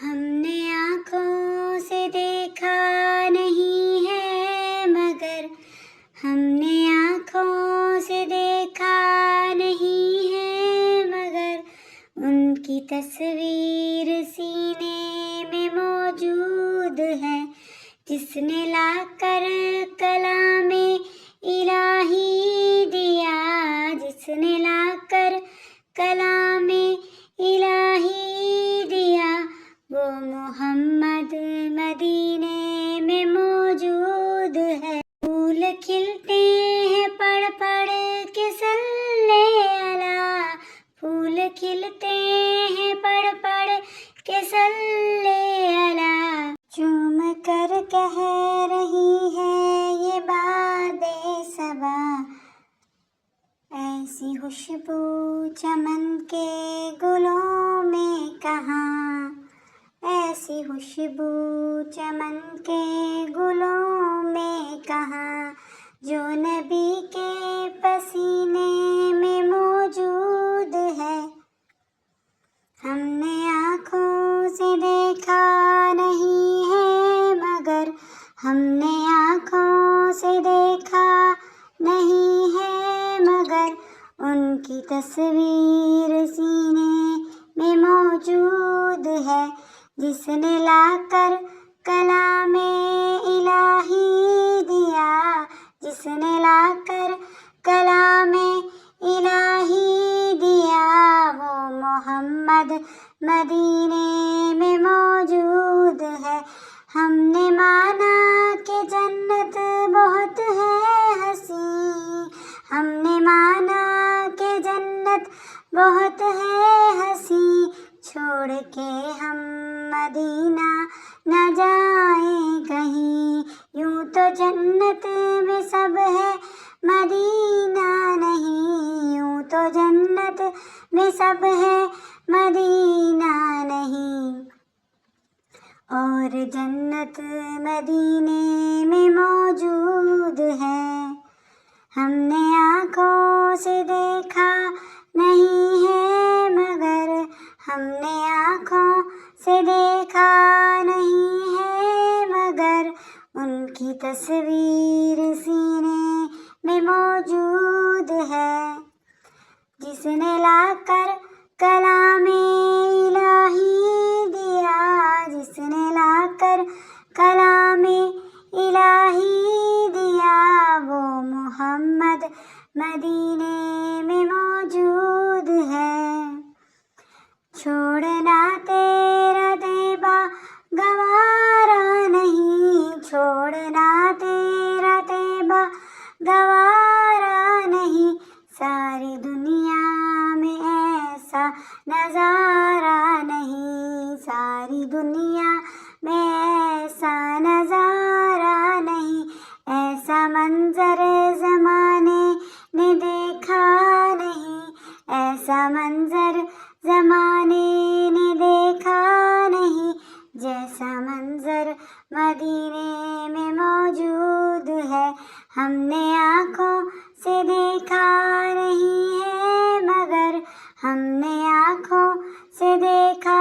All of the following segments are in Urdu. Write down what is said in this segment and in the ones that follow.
ہم نے آنکھوں سے دیکھا نہیں ہے مگر ہم نے آنکھوں سے دیکھا نہیں ہے مگر ان کی تصویر سینے میں موجود ہے، جس نے لا کر کلام الہی دیا، جس نے لا کر کلام الہی دیا، وہ محمد مدینے میں موجود ہے۔ پھول کھلتے ہیں پڑھ پڑھ کے صلی علی، پھول کھلتے ہیں پڑھ پڑھ کے صلی علی، چوم کر کہہ رہی ہے یہ باد صبا، ایسی خوشبو چمن کے گلوں میں کہاں، ایسی خوشبو چمن کے گلوں میں کہاں، جو نبی کے پسینے میں موجود ہے۔ ہم نے آنکھوں سے دیکھا نہیں ہے مگر ہم نے آنکھوں سے دیکھا نہیں ہے مگر ان کی تصویر سینے میں موجود ہے، جس نے لا کر کلام الہی دیا، جس نے لا کر کلام الہی دیا، وہ محمد مدینے میں موجود ہے۔ ہم نے مانا کہ جنت بہت ہے حسین، ہم نے مانا کہ جنت بہت ہے حسین، چھوڑ کے ہم مدینہ نہ جائیں کہیں، یوں تو جنت میں سب ہے مدینہ نہیں، یوں تو جنت میں سب ہے مدینہ نہیں، اور جنت مدینے میں موجود ہے۔ ہم نے آنکھوں سے دیکھا نہیں ہے مگر ہم نے آنکھوں سے دیکھا نہیں ہے مگر ان کی تصویر سینے میں موجود ہے، جس نے لا کر کلام الہی دیا، جس نے لا کر کلام الہی دیا، وہ محمد مدینے میں موجود ہے۔ چھوڑنا تیرا طیبہ گوارا نہیں، چھوڑنا تیرا طیبہ گوارا نہیں، ساری دنیا میں ایسا نظارہ نہیں، ساری دنیا میں ایسا نظارہ نہیں، ایسا منظر زمانے نے دیکھا نہیں، ایسا منظر زمانے نے دیکھا نہیں، جیسا منظر مدینے میں موجود ہے۔ ہم نے آنکھوں سے دیکھا نہیں ہے مگر ہم نے آنکھوں سے دیکھا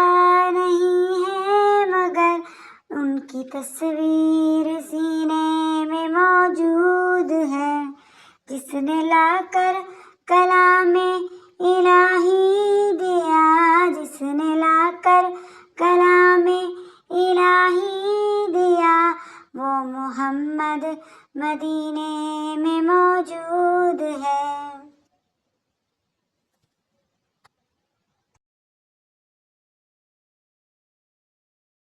نہیں ہے مگر ان کی تصویر سینے میں موجود ہے، جس نے لا کر کلام الہی دیا، جس نے لا کر کلام الہی دیا، وہ محمد مدینے میں موجود